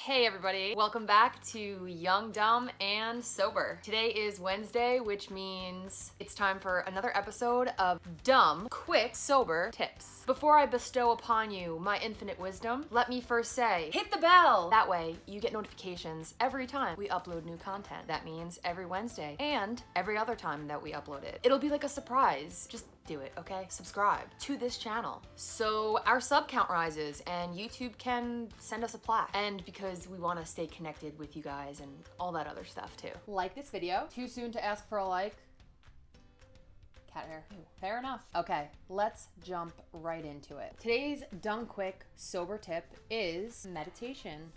Hey everybody, welcome back to Young, Dumb, and Sober. Today is Wednesday, which means it's time for another episode of dumb, quick, sober tips. Before I bestow upon you my infinite wisdom, let me first say, hit the bell! That way, you get notifications every time we upload new content. That means every Wednesday, and every other time that we upload it. It'll be like a surprise. Just do it, okay? Subscribe to this channel. So our sub count rises and YouTube can send us a plaque. And because we want to stay connected with you guys and all that other stuff too. Like this video. Too soon to ask for a like? Cat hair. Ew. Fair enough. Okay, let's jump right into it. Today's dumb, quick, sober tip is meditation.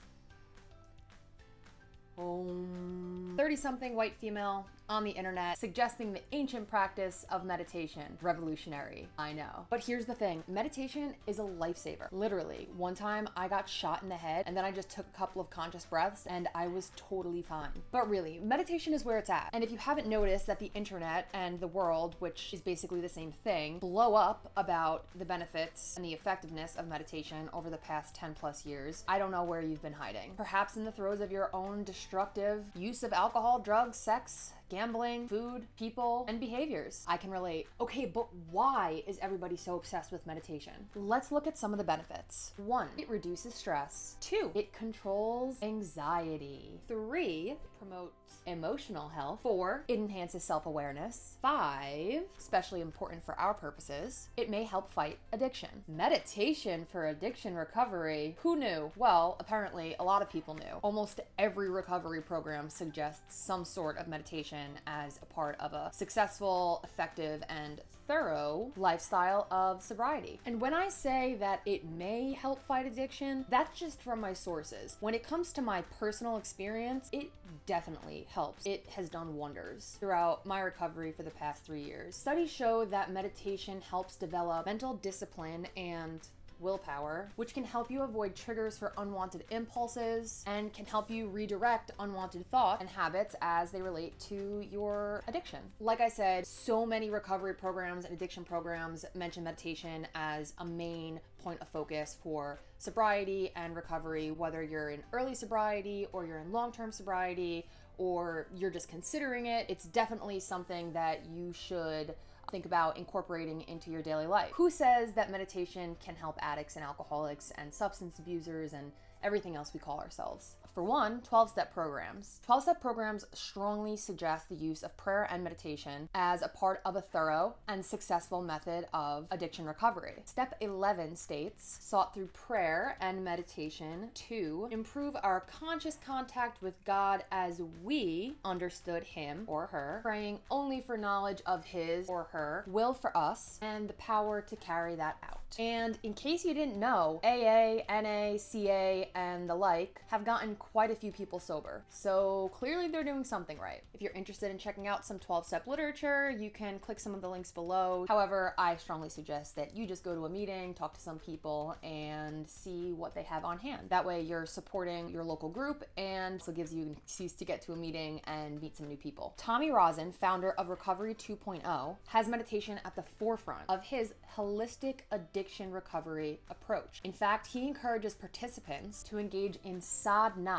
30-something white female on the internet suggesting the ancient practice of meditation. Revolutionary, I know. But here's the thing, meditation is a lifesaver. Literally, one time I got shot in the head and then I just took a couple of conscious breaths and I was totally fine. But really, meditation is where it's at. And if you haven't noticed that the internet and the world, which is basically the same thing, blow up about the benefits and the effectiveness of meditation over the past 10 plus years, I don't know where you've been hiding. Perhaps in the throes of your own destructive use of alcohol, drugs, sex, gambling, food, people, and behaviors. I can relate. Okay, but why is everybody so obsessed with meditation? Let's look at some of the benefits. 1, it reduces stress. 2, it controls anxiety. 3, it promotes emotional health. 4, it enhances self-awareness. 5, especially important for our purposes, it may help fight addiction. Meditation for addiction recovery. Who knew? Well, apparently a lot of people knew. Almost every recovery program suggests some sort of meditation as a part of a successful, effective, and thorough lifestyle of sobriety. And when I say that it may help fight addiction, that's just from my sources. When it comes to my personal experience, it definitely helps. It has done wonders throughout my recovery for the past 3 years. Studies show that meditation helps develop mental discipline and willpower, which can help you avoid triggers for unwanted impulses and can help you redirect unwanted thoughts and habits as they relate to your addiction. Like I said, so many recovery programs and addiction programs mention meditation as a main point of focus for sobriety and recovery, whether you're in early sobriety or you're in long-term sobriety or you're just considering it. It's definitely something that you should think about incorporating into your daily life. Who says that meditation can help addicts and alcoholics and substance abusers and everything else we call ourselves? For one, 12-step programs. 12-step programs strongly suggest the use of prayer and meditation as a part of a thorough and successful method of addiction recovery. Step 11 states, sought through prayer and meditation to improve our conscious contact with God as we understood Him or her, praying only for knowledge of His or her will for us and the power to carry that out. And in case you didn't know, AA, NA, CA, and the like have gotten quite a few people sober. So clearly they're doing something right. If you're interested in checking out some 12-step literature, you can click some of the links below. However, I strongly suggest that you just go to a meeting, talk to some people, and see what they have on hand. That way you're supporting your local group and also gives you an excuse to get to a meeting and meet some new people. Tommy Rosen, founder of Recovery 2.0, has meditation at the forefront of his holistic addiction recovery approach. In fact, he encourages participants to engage in sadhana,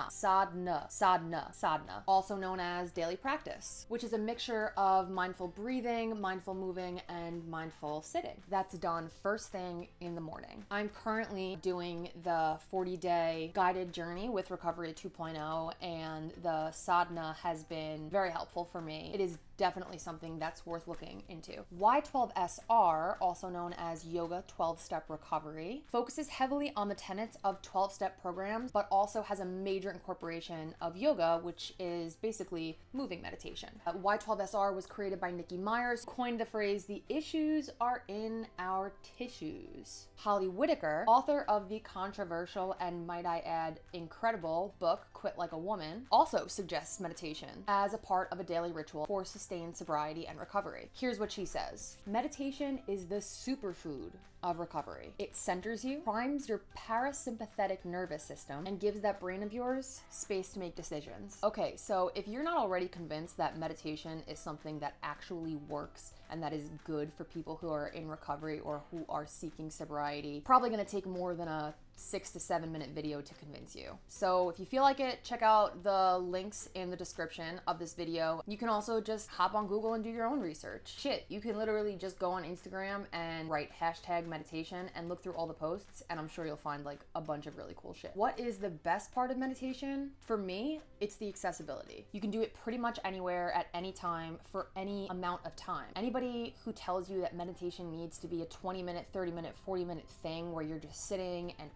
also known as daily practice, which is a mixture of mindful breathing, mindful moving, and mindful sitting. That's done first thing in the morning. I'm currently doing the 40-day guided journey with Recovery 2.0, and the sadhana has been very helpful for me. It is definitely something that's worth looking into. Y12SR, also known as Yoga 12-Step Recovery, focuses heavily on the tenets of 12-step programs, but also has a major incorporation of yoga, which is basically moving meditation. Y12SR was created by Nikki Myers, coined the phrase, "The issues are in our tissues." Holly Whitaker, author of the controversial and, might I add, incredible book, Quit Like a Woman, also suggests meditation as a part of a daily ritual for sustained sobriety and recovery. Here's what she says. Meditation is the superfood of recovery. It centers you, primes your parasympathetic nervous system, and gives that brain of yours space to make decisions. Okay, so if you're not already convinced that meditation is something that actually works and that is good for people who are in recovery or who are seeking sobriety, probably gonna take more than a 6 to 7 minute video to convince you. So if you feel like it, check out the links in the description of this video. You can also just hop on Google and do your own research. Shit, you can literally just go on Instagram and write hashtag meditation and look through all the posts, and I'm sure you'll find like a bunch of really cool shit. What is the best part of meditation? For me, it's the accessibility. You can do it pretty much anywhere at any time for any amount of time. Anybody who tells you that meditation needs to be a 20-minute, 30-minute, 40-minute thing where you're just sitting and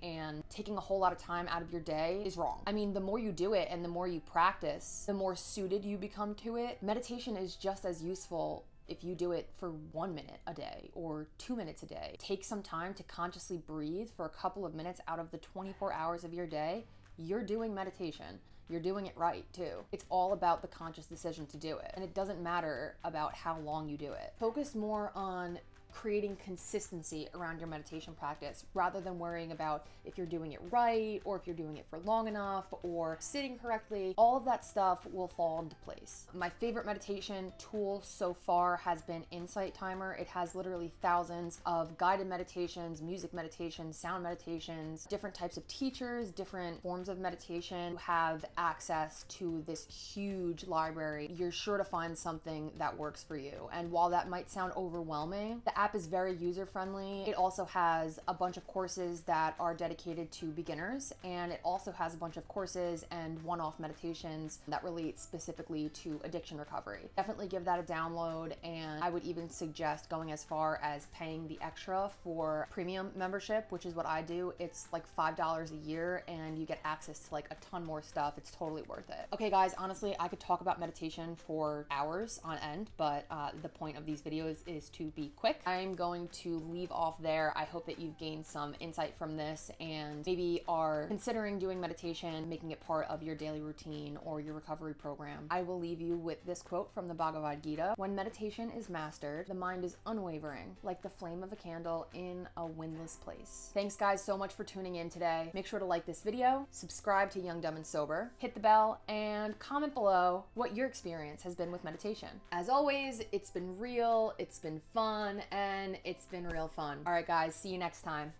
and taking a whole lot of time out of your day is wrong. I mean, the more you do it and the more you practice, the more suited you become to it. Meditation is just as useful if you do it for 1 minute a day or 2 minutes a day. Take some time to consciously breathe for a couple of minutes out of the 24 hours of your day. You're doing meditation. You're doing it right too. It's all about the conscious decision to do it. And it doesn't matter about how long you do it. Focus more on creating consistency around your meditation practice rather than worrying about if you're doing it right or if you're doing it for long enough or sitting correctly. All of that stuff will fall into place. My favorite meditation tool so far has been Insight Timer. It has literally thousands of guided meditations, music meditations, sound meditations, different types of teachers, different forms of meditation. You have access to this huge library. You're sure to find something that works for you. And while that might sound overwhelming, the app is very user-friendly. It also has a bunch of courses that are dedicated to beginners, and it also has a bunch of courses and one-off meditations that relate specifically to addiction recovery. Definitely give that a download, and I would even suggest going as far as paying the extra for premium membership, which is what I do. It's like $5 a year, and you get access to like a ton more stuff. It's totally worth it. Okay guys, honestly, I could talk about meditation for hours on end, but the point of these videos is to be quick. I'm going to leave off there. I hope that you've gained some insight from this and maybe are considering doing meditation, making it part of your daily routine or your recovery program. I will leave you with this quote from the Bhagavad Gita. When meditation is mastered, the mind is unwavering, like the flame of a candle in a windless place. Thanks guys so much for tuning in today. Make sure to like this video, subscribe to Young, Dumb, and Sober, hit the bell, and comment below what your experience has been with meditation. As always, it's been real, it's been fun, and it's been real fun. All right, guys, see you next time.